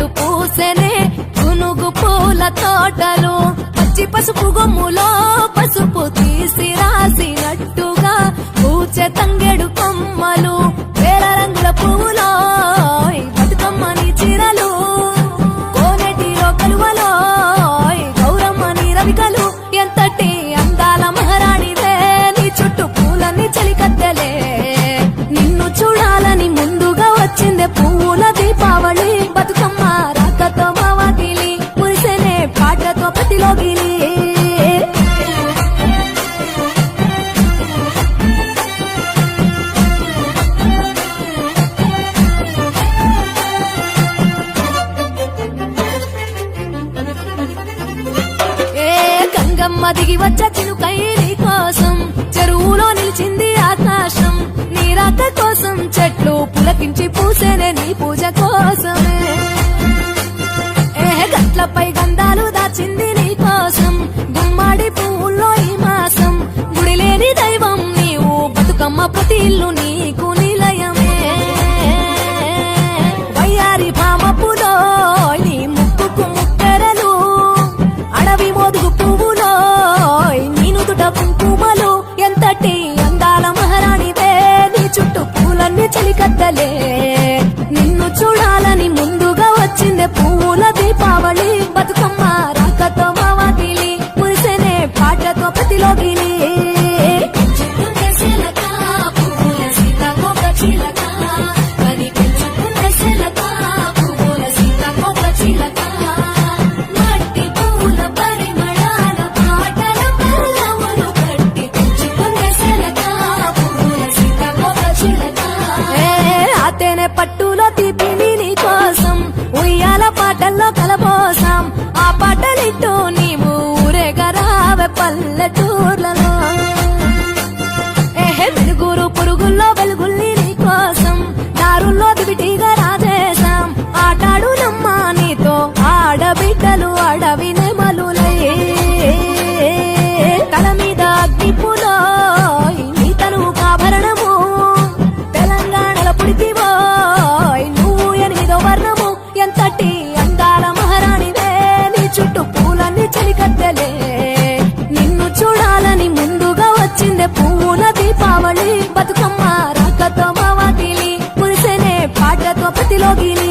అంటూ పూసెనే గునుగు పూల తోటలు పచ్చి పసుపు గొమ్ములో పసుపు తీసి రాసినట్టుగా పూచె తంగెడు కొమ్మలు వేల రంగుల పువ్వులో బతుకమ్మని చీరలు కోనెటిలో కలువలో గౌరమ్మని రవికలు ఎంతటి అందాల మహారాణిదే నీ చుట్టూ పూలన్నీ చలికత్తెలే నిన్ను చూడాలని ముందుగా వచ్చిందే పువ్వుల దీపావళి బతుకమ్మ రాకతో మావాకిలి మురిసెనే పాటతో ప్రతిలోగిలి గంగమ్మ దిగి వచ్చ చిలుకై నీ కోసం చెరువులో నిలిచింది ఆకాశం నీ రాక కోసం చెట్లు పులకించి పూసేనే నీ పూజ కోసమే గట్లపై గంధాలు దాచింది నీ కోసం గుమ్మాడి పువ్వుల్లో ఈ మాసం గుడి లేని దైవం నీవు బతుకమ్మ ప్రతి ఇల్లు నీకు నిలయమే వయ్యారి భామపులో నీ ముక్కుకు ముక్కెరలు అడవి మోదుగు పువ్వులో నీనుదుట కుంకుమలు ఎంతటి అందాల మహారాణిదే నీ చుట్టూ పూలన్నీ చలికత్తలే నిన్ను చూడాలని ముందుగా వచ్చిందే పువ్వుల దీపావళి బతుకమ్మ రాకతో మావాకిలి మురిసెనే పాటతో ప్రతిలోగిలి పట్టులో తీపిని నీ కోసం ఉయ్యాల పాటల్లో కలబోసాం ఆ పాటలిట్టు నీవు ఊరేగరావే పల్లెటూర్లలో వెలుగురు పురుగుల్లో వెలుగుల్ని నీ కోసం దారుల్లో దివిటిగా రాజేశాం ఆటాడు నమ్మా నీతో ఆడబిడ్డలు అడవి నెమలులే తల మీద అగ్నిపులో నీ తనువు కాభరణము తెలంగాణలో పుడితివో నువ్వు 8వ వర్ణము ఎంతటి అందాల మహారాణిదే నీ చుట్టూ పూలన్నీ చలికత్తెలే నిన్ను చూడాలని ముందుగా వచ్చిందే పువ్వుల దీపావళి బతుకమ్మ రాకతో మావాకిలి మురిసెనే పాటతో ప్రతిలోగిలి